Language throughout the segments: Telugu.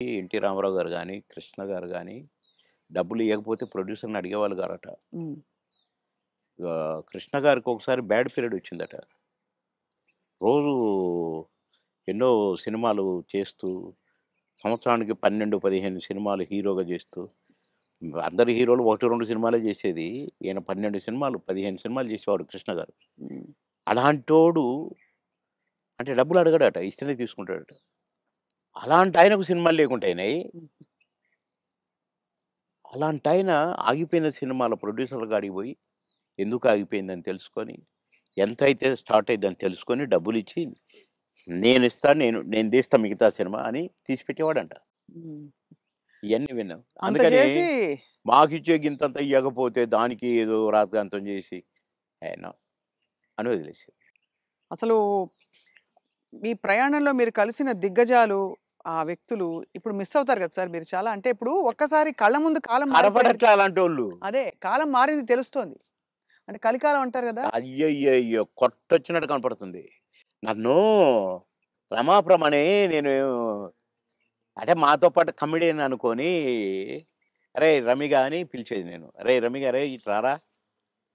ఎన్టీ రామారావు గారు గాని, కృష్ణ గారు గాని డబ్బులు ఇయ్యకపోతే ప్రొడ్యూసర్‌ని అడిగేవాళ్ళు గారట. హ్మ్. కృష్ణ గారికి ఒకసారి బ్యాడ్ పీరియడ్ వచ్చిందట. రోజు ఎన్నో సినిమాలు చేస్తూ, సంవత్సరానికి 12, 15 సినిమాలు హీరోగా చేస్తూ, అందరు హీరోలు 1, 2 సినిమాలే చేసేది. ఈయన 12 సినిమాలు, 15 సినిమాలు చేసేవాడు కృష్ణ గారు. హ్మ్. అలాంటోడు అంటే డబ్బులు అడగడట. ఇస్తేనే తీసుకుంటాడట. అలాంటాయనకు సినిమాలు లేకుంటాయినాయి. హ్మ్. అలాంటాయన ఆగిపోయిన సినిమాల ప్రొడ్యూసర్‌ల కాడికి పోయి, ఎందుకు ఆగిపోయిందని తెలుసుకొని, ఎంతైతే స్టార్ట్ అయ్యిద్దని తెలుసుకొని డబ్బులిచ్చి, నేనిస్తాను నేను తీస్తా మిగతా సినిమా అని తీసి పెట్టేవాడంట. హ్మ్. ఇయన్నీ విన్నాం. అంత అందుకని చేసి మాకిచ్చే గింతంత ఇయ్యకపోతే దానికి ఏదో రాద్ధాంతం చేసి, నో అని వదిలేసారు. అసలు మీ ప్రయాణంలో మీరు కలిసిన దిగ్గజాలు, ఆ వ్యక్తులు ఇప్పుడు మిస్ అవుతారు కదా సార్ మీరు చాలా. అంటే ఇప్పుడు ఒక్కసారి కళ్ళ ముందు కాలం మారిపోయింది. కనపడట్లే అలాంటోళ్ళు. అదే కాలం మారింది తెలుస్తోంది. అంటే కలికాలం అంటారు గదా! అయ్యయ్యయ్యో! కొట్టొచ్చినట్టు కనపడుతుంది. నన్ను రమాప్రమ అని నేను అంటే మాతో పాటు కమెడియన్ అనుకోని, "అరేయ్! రమిగా" అని పిలిచేది నేను. "అరేయ్! రమిగా అరేయ్! ఇటు రారా,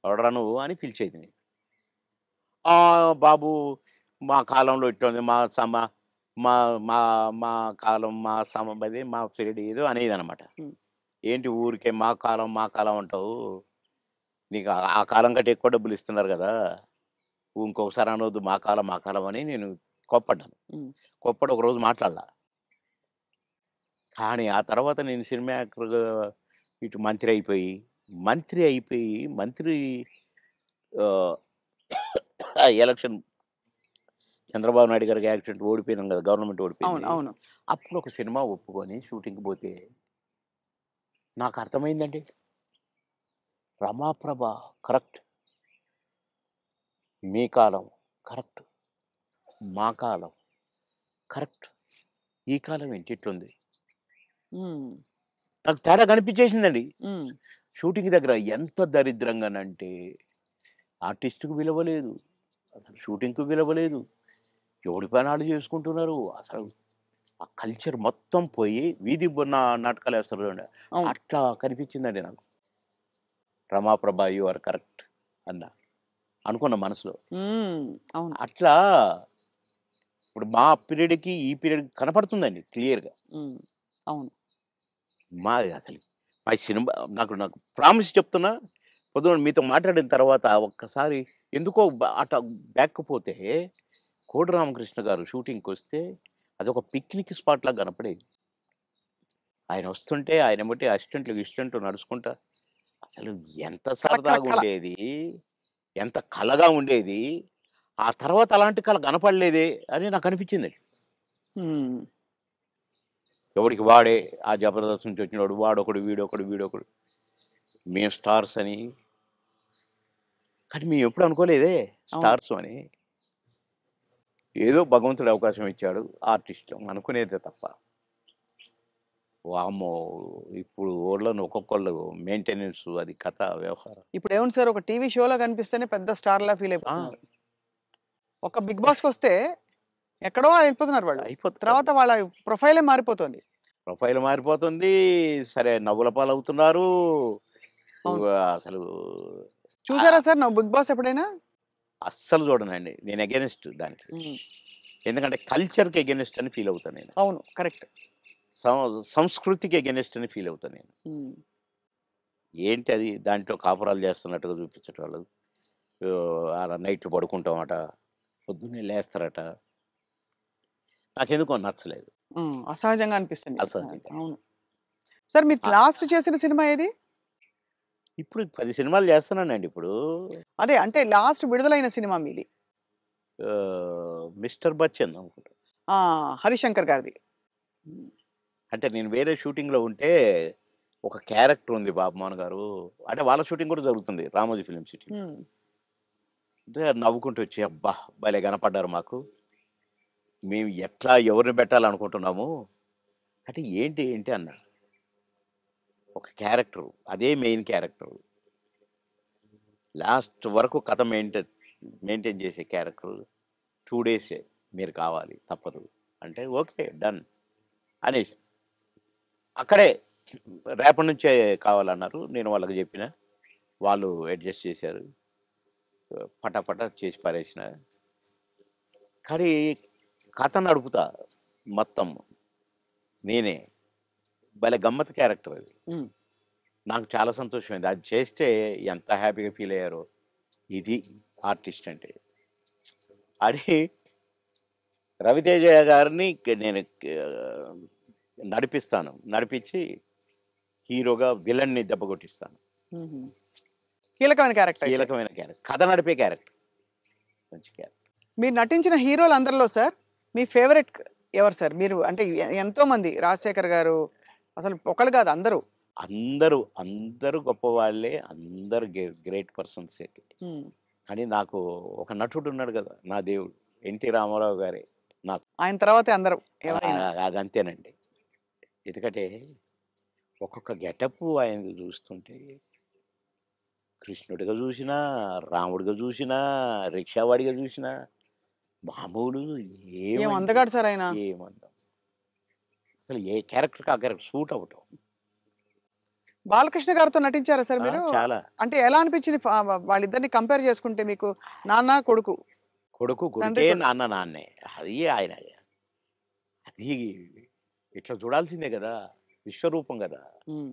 ఎవడురా నువ్వు" అని పిలిచేది నేను. బాబు మా కాలంలో ఇట్లుంది. మా మా మా కాలం మా అదే మా పీరియడ్ ఏదో అనేదనమాట. హ్మ్. ఏంటి ఊరికే మా కాలం అంటావు. నీకు ఆ కాలం కంటే ఎక్కువ డబ్బులిస్తున్నారు గదా! ఇంకొకసారి అనొద్దు మా కాలం అని నేను కోప్పడ్డాను. హ్మ్. కోప్పడి ఒకరోజు మాట్లాడలా. కానీ ఆ తర్వాత నేను సినిమా యాక్టర్‌గా ఇటు మంత్రి అయిపోయి మంత్రి ఆహ్, ఆ ఎలక్షన్ చంద్రబాబు నాయుడు గారికి యాక్సిడెంట్ ఓడిపోయినాం గదా! గవర్నమెంట్ అవును. ఓడిపోయింది. అవును. అప్పుడు ఒక సినిమా ఒప్పుకొని షూటింగ్‌కి పోతే నాకర్థమైందండి. రమాప్రభ కరెక్ట్. మీ కాలం కరెక్ట్. మా కాలం కరెక్ట్. ఈ కాలం ఏంటి ఇట్లుంది. హ్మ్. నాకు తేడా కనిపించేసిందండి. హ్మ్. షూటింగ్ దగ్గర ఎంత దరిద్రంగానంటే ఆర్టిస్ట్‌కి విలువ లేదు. అసలు షూటింగ్‌కి విలువ లేదు. ఎవడి పని ఆళ్ళు చేసుకుంటున్నారు. అసలు ఆ కల్చర్ మొత్తం పోయి వీధి నాటకాలేస్తారు చూడండి. అవును. అట్లా కనిపించిందండి నాకు. 'రమాప్రభ యూ ఆర్ కరెక్ట్' అన్నా. అనుకున్న మనసులో. హ్మ్. అవును. అట్లా ఇప్పుడు మా పీరియడ్‌కి, ఈ పీరియడ్‌కి కనపడుతుందండి క్లియర్‌గా. హ్మ్. అవును. అసలు మా సినిమా నాకు ప్రామిస్ చెప్తున్నా, పొద్దున మీతో మాట్లాడిన తర్వాత ఒక్కసారి ఎందుకో అట బ్యాక్‌కి పోతే, కోడి రామకృష్ణ గారు షూటింగ్‌కొస్తే అదొక పిక్నిక్ స్పాట్‌లాగా కనపడేది. ఆయనొస్తుంటే ఆయనెమ్మటే అసిస్టెంట్లు, గిసిస్టెంట్లు నడుచుకుంటా అసలు ఎంత కళ కళ కళ. సరదాగుండేది. ఎంత కళగా ఉండేది. ఆ తర్వాత అలాంటి కళ కనపడలేదే అని నాకనిపించిందండి. హ్మ్. ఎవడికి వాడే ఆ 'జబర్దస్త్' నుంచి వచ్చినోడు వాడొకడు, వీడొకడు. మేము స్టార్స్ అని. కానీ మేమెప్పుడు అనుకోలేదే అవును. స్టార్స్ అని. ఏదో భగవంతుడు అవకాశం ఇచ్చాడు. ఆర్టిస్టులం అనుకునేదే తప్ప. వామ్మో! ఇప్పుడు ఓళ్ళను ఒక్కొక్కళ్ళు మెయింటెనెన్సు అది కథ వ్యవహారం. ఇప్పుడేముంది సార్ ఒక టీవీ షోలో కనిపిస్తేనే పెద్ద స్టార్‌లా ఫీల్ ఆ! అయిపోతున్నారు. ఒక 'బిగ్ బాస్'కొస్తే ఎక్కడో వెళ్ళిపోతున్నారు వాళ్ళు. అయిపోతున్నారు. తర్వాత వాళ్ళ ప్రొఫైలే మారిపోతోంది. ప్రొఫైల్ మారిపోతుంది. సరే నవ్వుల పాలవుతున్నారు. అవును. అసలు చూసారా ఆహ్, సార్ నువ్వు 'బిగ్ బాస్' ఎప్పుడైనా? అస్సలు చూడనండి. నేను అగైనిస్ట్ దానికి. హ్మ్. ఎందుకంటే కల్చర్‌కి అగైనిస్ట్ అని ఫీల్ అవుతా నేను. అవును. కరెక్ట్. సంస్కృతికి అగైనిస్ట్ అని ఫీల్ అవుతా నేను. హ్మ్. ఏంటది దాంట్లో కాపురాలు చేస్తున్నట్టుగా చూపించేటోళ్ళు. ఆడ నైట్‌లు పడుకుంటామట. పొద్దున్నే లేస్తారట. నాకెందుకో నచ్చలేదు. హ్మ్. అసహజంగా అనిపిస్తుంది. అసహ్యంగా. అవును. సార్ మీరు ఆ! లాస్ట్ చేసిన సినిమా ఏది? ఇప్పుడు 10 సినిమాలు చేస్తున్నానండి ఇప్పుడు. అదే అంటే లాస్ట్ విడుదలైన సినిమా మీది. 'మిస్టర్ బచ్చన్' అనుకుంటా. ఆ! 'హరిశంకర్' గారిది. హ్మ్. అంటే నేను వేరే షూటింగ్‌లో ఉంటే ఒక క్యారెక్టర్ ఉంది బాబుమోహన్ గారు. అంటే వాళ్ళ షూటింగ్ కూడా జరుగుతుంది 'రామోజీ ఫిల్మ్ సిటీలో.' హ్మ్. అంటే నవ్వుకుంటూ వచ్చి, "అబ్బా! భలే కనపడ్డారు మాకు. మేము ఎట్లా ఎవరిని పెట్టాలనుకుంటున్నాము." అంటే ఏంటి అన్నా. ఒక క్యారెక్టరు. అదే మెయిన్ క్యారెక్టరు. లాస్ట్ వరకు కథ మెయింటైన్ చేసే క్యారెక్టరు. 2 డేసే మీరు కావాలి తప్పదు. అంటే ఓకే. డన్ అనేసి. అక్కడే రేపటి నుంచే కావాలన్నారు. నేను వాళ్ళకి జెప్పిన. వాళ్ళు అడ్జస్ట్ చేశారు. పటాపటా చేసి పారేసిన. కానీ కథ నడుపుతా మొత్తం నేనే. భలే గమ్మత్తు క్యారెక్టర్ అది. హ్మ్. నాకు చాలా సంతోషమైంది. అది చేస్తే ఎంత హ్యాపీగా ఫీల్ అయ్యారో. ఇది ఆర్టిస్ట్ అంటే. అని రవితేజ గారిని నేను నడిపిస్తాను. నడిపించి హీరోగా విలన్ని దెబ్బ కొట్టిస్తాను. హుహు. కీలకమైన క్యారెక్టర్ అయితే. కీలకమైన క్యారెక్టర్. కథ నడిపే క్యారెక్టర్. మంచి క్యారెక్టర్. మీరు నటించిన హీరోలందరిలో సార్ మీ ఫేవరెట్ ఎవరు సార్? మీరు అంటే ఎంతోమంది 'రాజశేఖర్' గారు అసలు ఒకళ్ళు కాదు అందరూ. అందరూ గొప్పవాళ్ళే. అందరూ గ్రేట్ పర్సన్సే. హ్మ్. కానీ నాకు ఒక నటుడున్నాడు గదా! నా దేవుడు. 'ఎన్టీ రామారావు' గారే నాకు. ఆయన తర్వాతే అందరూ ఎవరైనా. అదంతేనండి. ఎందుకంటే ఒక్కొక్క గెటప్పు ఆయనది చూస్తుంటే కృష్ణుడిగా చూసినా, రాముడిగా చూసినా, రిక్షావాడిగా చూసినా మామూలు ఏం ఏమండి అందగాడు సార్ ఆయన. ఏమందం. అసలు ఏ క్యారెక్టర్‌కి ఆ క్యారెక్టర్ సూట్ అవ్వటం. 'బాలకృష్ణ' గారితో నటించారా సార్ ఆ! మీరు? చాలా. అంటే ఎలా అనిపించింది వాళ్ళిద్దరిని కంపేర్ చేసుకుంటే మీకు? నాన్న, కొడుకు. కొడుకు తండ్రి కొడుకే, కొడుకు. నాన్న నాన్నే. అది ఆయన అది ఇట్లా చూడాల్సిందే గదా! విశ్వరూపం గదా! హ్మ్.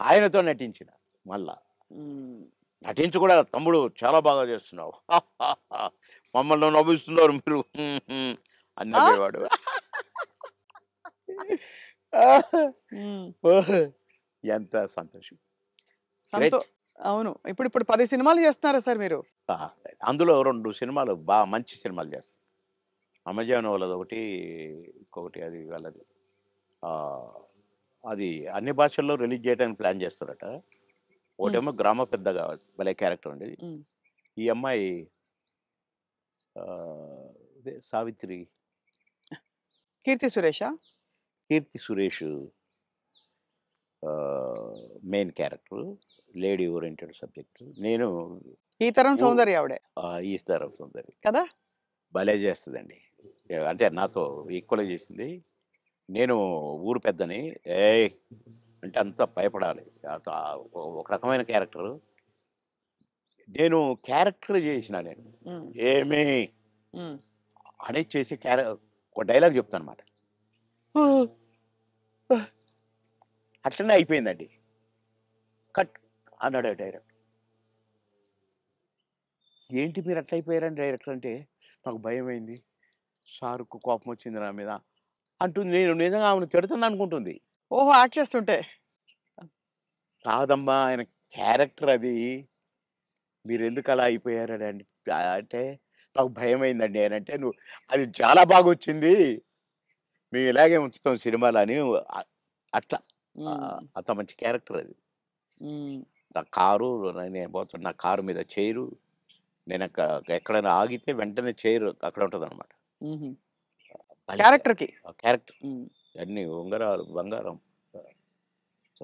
ఆయనతో నటించిన మళ్ళా. హ్మ్. నటించి కూడా తమ్ముడు చాలా బాగా చేస్తున్నావు. మమ్మల్ని నవ్విస్తున్నారు మీరు అని ఆ! నవ్వేవాడు. హ్మ్. ఓహ్! ఎంత సంతోషం. సంతో గ్రేట్. అవును. ఇప్పుడు 10 సినిమాలు చేస్తున్నారా సార్ మీరు? ఆ! అందులో 2 సినిమాలు మంచి సినిమాలు చేస్తా. అమెజాన్ వాళ్ళదొకటి, ఇంకొకటి అది వాళ్ళది. ఆహ్, అది అన్ని భాషల్లో రిలీజ్ చేయడానికి ప్లాన్ చేస్తారట. హ్మ్. ఒకటేమో గ్రామ పెద్దగా భలే క్యారెక్టర్ ఉండేది. హ్మ్. ఈ అమ్మాయి ఇదే 'సావిత్రి', 'కీర్తి సురేషా'? 'Keerthy Suresh' main character. Lady oriented subject. నేను ఈ తరం ఊ సౌందర్య ఆవిడే. 'ఈస్టర్ ఆఫ్ సుందరి' కదా! భలే చేస్తదండి. అంటే నాతో ఈక్వల్‌గా చేసింది. నేను ఊరు పెద్దని. ఏయ్! అంటే అంతా భయపడాలి. ఒక రకమైన క్యారెక్టరు. నేను క్యారెక్టర్ చేసినా నేను. హ్మ్. ఏమి హ్మ్. అని చేసి ఒక డైలాగ్ చెప్తానన్నమాట. అట్లనే అయిపోయిందండి. కట్ అన్నాడు ఆ డైరెక్టర్. ఏంటి మీరు అట్లా అయిపోయారని డైరెక్టర్ అంటే, నాకు భయమైంది. సార్‌కు కోపమొచ్చింది నా మీద అంటుంది. నేను నిజంగా ఆమెను తిడతాననుకుంటుంది. ఓహో! యాక్ట్ చేస్తుంటే. కాదమ్మా ఆయన క్యారెక్టర్ అది. మీరెందుకు అలా అయిపోయారని అంటే, నాకు భయమైందండి అనంటే, నువ్వు అది చాలా బాగొచ్చింది. మేము ఇలాగే ఉంచుతాం సినిమాలో అని అట్లా. హ్మ్. అంత మంచి క్యారెక్టర్ అది. హ్మ్. నా కారు నేను పోతున్న నా కారు మీద చైరు. ఎక్కడైనా ఆగితే వెంటనే చైర్ అక్కడ ఉంటదనమాట. హుహు. భలే క్యారెక్టర్‌కి. ఆ క్యారెక్టర్. హ్మ్. అన్నీ ఉంగరాలు, బంగారం.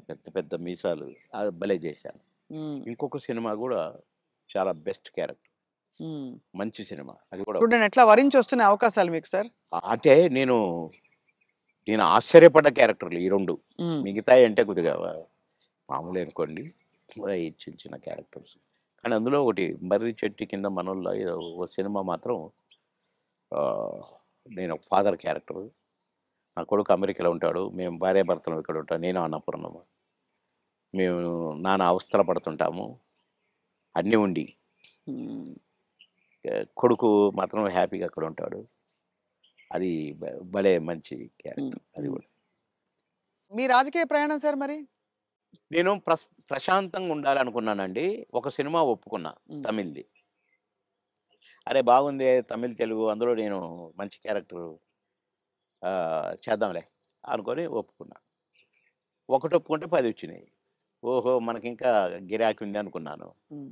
పెద్ద పెద్ద మీసాలు. అది భలే చేశాను. హ్మ్. ఇంకొక సినిమా గూడా చాలా బెస్ట్ క్యారెక్టర్. హ్మ్. మంచి సినిమా. అది కూడా ఇప్పుడు నేనెట్లా వరించొస్తున్నాయి అవకాశాలు మీకు సార్? అంటే నేను ఆశ్చర్యపడ్డ క్యారెక్టర్‌లు ఈ 2. హ్మ్. మిగతాయంటే కొద్దిగా మామూలే అనుకోండి. ఈ చిన్న చిన్న క్యారెక్టర్స్. కానీ అందులో ఒకటి 'మర్రి చెట్టు కింద మనోళ్ళ' ఏదో ఓ సినిమా మాత్రం ఆహ్, నేను ఫాదర్ క్యారెక్టరు. నా కొడుకు అమెరికాలో ఉంటాడు. మేము భార్యాభర్తలం ఇక్కడ ఉంటాం. నేను అన్నపూర్ణమ్మ. మేము నానా అవస్థలు పడుతుంటాము. అన్నీ ఉండి. హ్మ్. కొడుకు మాత్రం హ్యాపీగా అక్కడ ఉంటాడు. అది భలే మంచి హ్మ్. క్యారెక్టర్ అది హ్మ్. గూడా. మీ రాజకీయ ప్రయాణం సార్ మరి? నేను ప్రశాంతంగా ఉండాలనుకున్నానండి. ఒక సినిమా ఒప్పుకున్నా హ్మ్. తమిళ్‌ది. అరే! బాగుందే తమిళ్, తెలుగు అందులో నేను మంచి క్యారెక్టరు చేద్దాంలే అనుకోని ఒప్పుకున్నా. ఒకటి ఒప్పుకుంటే 10 వచ్చినాయి. ఓహో! మనకింకా గిరాకీ ఉంది అనుకున్నాను. హ్మ్.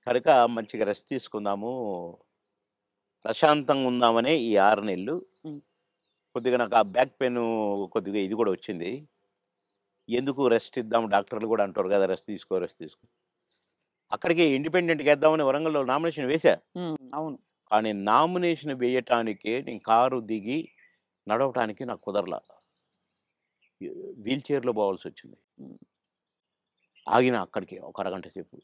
కనుక మంచిగా రెస్ట్ తీసుకుందాము. ప్రశాంతంగా ఉందామనే ఈ 6 నెలలు. హ్మ్. కొద్దిగా నాకు ఆ బ్యాక్ పెయిను కొద్దిగా ఇది గూడా వచ్చింది. ఎందుకు రెస్ట్ ఇద్దాం డాక్టర్లు గూడా అంటారు గదా! రెస్ట్ తీసుకో, రెస్ట్ తీసుకో. అక్కడికి ఇండిపెండెంట్‌గేద్దామని వరంగల్‌లో నామినేషన్ వేశా. హ్మ్. అవును. కానీ నామినేషన్ వేయటానికే నేను కారు దిగి నడవటానికి నాకు కుదరల. వీల్ చైర్‌లో పోవాల్సొచ్చింది. హ్మ్. ఆగిన అక్కడికి ఒక అరగంట సేపు.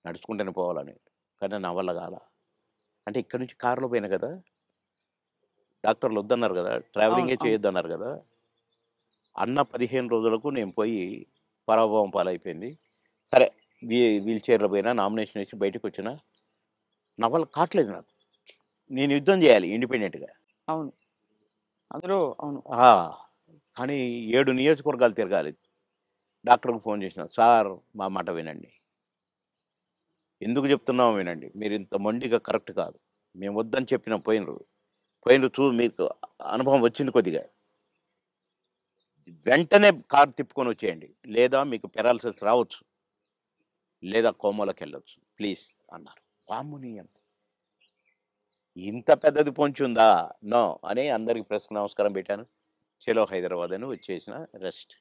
నడుచుకుంటూనే పోవాలని. కానీ నా వల్ల కాలా. అంటే ఇక్కడి నుంచి కారులో పోయినా కదా! డాక్టర్లు వద్దన్నారు కదా! అవును. ట్రావెలింగే అవును. చేయొద్దన్నారు కదా! అన్న 15 రోజులకు నేను పోయి పరాభవం పాలైపోయింది. సరే వీల్ చైర్‌లో పోయినా, నామినేషన్ ఏసి బయటకొచ్చినా, నా వల్ల కాట్లేదు నాకు. నేను యుద్ధం చేయాలి ఇండిపెండెంట్‌గా. అవును. అందులో అవును. ఆ! కానీ 7 నియోజకవర్గాలు తిరగాలి. డాక్టర్‌కి ఫోన్ చేసినా, "సార్ మా మాట వినండి. ఎందుకు చెప్తున్నామో వినండి. మీరింత మొండిగా కరెక్ట్ కాదు. మేము వద్దని చెప్పినా పోయినరు. పోయినరు మీకు అనుభవం వచ్చింది కొద్దిగా. వెంటనే కారు తిప్పుకొనొచ్చేయండి. లేదా మీకు పారాలిసిస్ రావచ్చు. లేదా కోమాలోకెళ్ళొచ్చు. ప్లీజ్" అన్నారు. వామ్మో! ఇంత పెద్దది పొంచుందా? నో అని అందరికి ప్రెస్‌కి నమస్కారం పెట్టాను. చలో హైదరాబాద్ అని వచ్చేసిన రెస్ట్.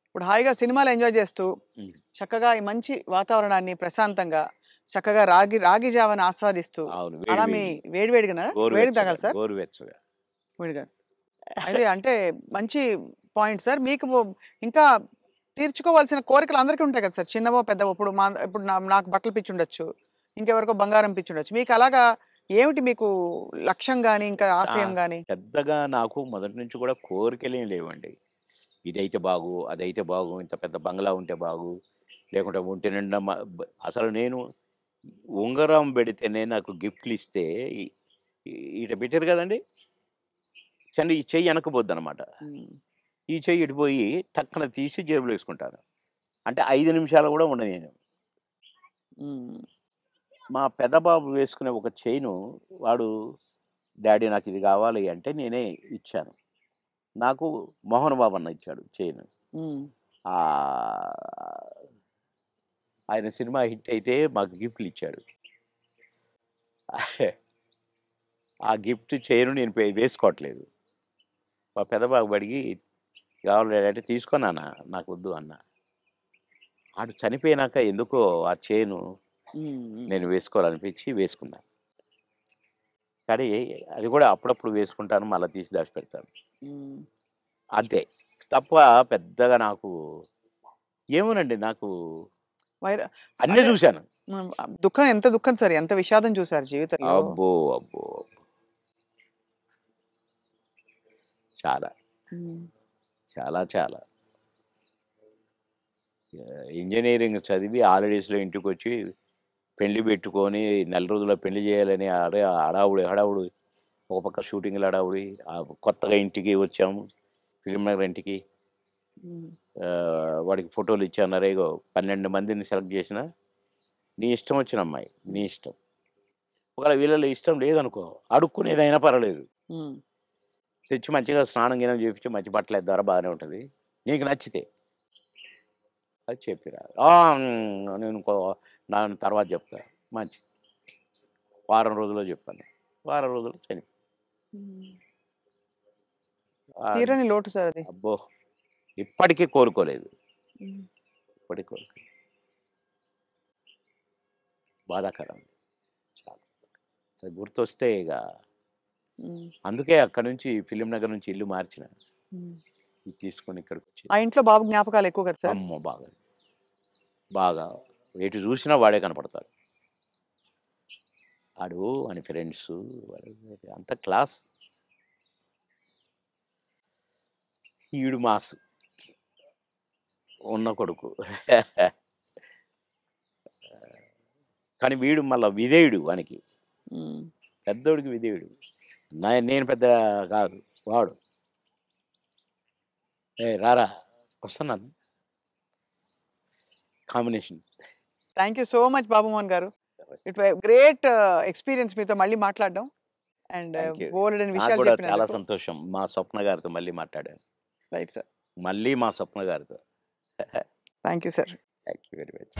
ఇప్పుడు హాయిగా సినిమాలు ఎంజాయ్ చేస్తూ, హ్మ్. చక్కగా ఈ మంచి వాతావరణాన్ని ప్రశాంతంగా, చక్కగా రాగి రాగి జావని ఆస్వాదిస్తూ, అవును. అలా వేడి మీ వేడిది. వేడి వేడిగానా? వేడిగా గోరువెచ్చగా, తాగాలి సార్? గోరువెచ్చగా. వేడిగా. అయితే అంటే మంచి పాయింట్ సార్. మీకు ఇంకా తీర్చుకోవాల్సిన కోరికలు అందరికీ ఉంటాయి కదా సార్! చిన్నవో, పెద్దవో ఇప్పుడు నాకు బట్టల పిచ్చుండొచ్చు. ఇంకెవరికో బంగారం పిచ్చుండొచ్చు. మీకు అలాగా ఏమిటి మీకు లక్ష్యం గాని, ఇంకా ఆ! ఆశయం గాని? పెద్దగా నాకు మొదటి నుంచి కూడా కోరికలేం లేవండి. ఇదైతే బాగు, అదైతే బాగు, ఇంత పెద్ద బంగ్లా ఉంటే బాగు, లేకుంటే ఒంటి నిండా అసలు నేను ఉంగరం పెడితేనే నాకు గిఫ్ట్‌లిస్తే ఇ ఈడ పెట్టారు కదండీ! ఈ చెయ్యి వెనక్కిపోద్దనమాట. హ్మ్. ఈ చెయ్యి ఇటు పోయి టక్కన తీసి జేబులో యేసుకుంటాను. అంటే 5 నిమిషాలు కూడా ఉండనియను. హ్మ్. మా పెద్ద బాబు వేసుకునే ఒక చైను వాడు డ్యాడీ నాకిది గావాలి అంటే నేనే ఇచ్చాను. నాకు మోహన్ బాబు అన్న ఇచ్చాడు చైను. హ్మ్. ఆహ్, ఆయన సినిమా హిట్ అయితే మాకు గిఫ్ట్‌లిచ్చాడు. ఆ గిఫ్ట్ చైను నేను వేసుకోవట్లేదు. మా పెద్ద బాబు అడిగి "కావాలి డాడీ" అంటే "తీసుకో నాన్న నాకొద్దు" అన్నా. ఆడు చనిపోయినాక ఎందుకో ఆ చైను హ్మ్. హ్మ్. నేను వేసుకోవాలనిపించి వేసుకున్నా. కానీ అది కూడా అప్పుడప్పుడు వేసుకుంటాను. మళ్ళా తీసి దాచిపెడతాను. హ్మ్. అంతే. తప్ప పెద్దగా నాకు ఏమోనండి నాకు వైర అన్నీ అంటే జూశాను. దుఃఖం ఎంత దుఃఖం సార్. ఎంత విషాదం చూసారు జీవితంలో. అబ్బో! అబ్బో! చాలా. హ్మ్. చాలా చాలా. ఇంజినీరింగ్ చదివి హాలిడేస్‌లో ఇంటికొచ్చి పెళ్లి పెట్టుకొని నెల రోజుల్లో పెళ్లి చేయాలని హడావుడి, హడావుడి. ఒక పక్క షూటింగ్‌ల హడావుడి. కొత్తగా ఇంటికి వచ్చాము. ఫిల్మ్ నగర్ ఇంటికి. హ్మ్. వాడికి ఫోటోలు ఇచ్చన్నారు. ఇగో 12 మందిని సెలెక్ట్ చేసినా, నీ ఇష్టం వచ్చిన అమ్మాయి. నీ హ్మ్. ఇష్టం. ఒకవేళ వీళ్ళలో ఇష్టం లేదనుకో, అడుక్కునేదైనా పర్వాలేదు. హ్మ్. తెచ్చి మంచిగా స్నానం గినం చేపించి మంచి బట్టలేద్దారా బాగానే ఉంటది. నీకు నచ్చితే అది చెప్పిరా. నేను దాని తర్వాత చెప్తా. మంచిది. వారం రోజుల్లో చెప్పాను. వారం రోజుల్లో చనిపోయింది. హ్మ్. ఆహ్, తీరని లోటు సార్ అది. అబ్బో! ఇప్పటికి కోలుకోలేదు. హ్మ్. ఇప్పటికి కోలుకోలేదు. బాధాకరం. చాలా. అది గుర్తొస్తే ఇగ హ్మ్. అందుకే అక్కడి నుంచి ఫిల్మ్ నగర్ నుంచి ఇల్లు మార్చిన. హ్మ్. ఇది తీసుకొని ఇక్కడికొచ్చి ఆ ఇంట్లో బాబు జ్ఞాపకాలు ఎక్కువ కదా సార్? అమ్మో! బాగా. బాగా. ఎటు చూసినా వాడే కనపడతాడు. ఆడు వాని ఫ్రెండ్సు వాడు అంతా క్లాస్. ఈడు మాస్. ఉన్న కొడుకు. కానీ వీడు మళ్ళా విధేయుడు వానికి. హ్మ్. పెద్దోడికి విధేయుడు. నేను పెద్ద కాదు. వాడు. "ఏయ్! రారా వస్తున్నాను." Combination. Thank you so much Babu Mohan గారు. ఇట్ గ్రేట్ ఎక్స్‌పీరియన్స్ మీతో మళ్ళీ మాట్లాడడం. And thank you. బోలెడన్ని నాకు విషయాలు కూడా చాలా చెప్పినందుకు. సంతోషం. మా స్వప్న గారితో మళ్ళీ మాట్లాడాను. Right sir. మళ్ళీ మా స్వప్న గారితో. Thank you sir. Thank you very much.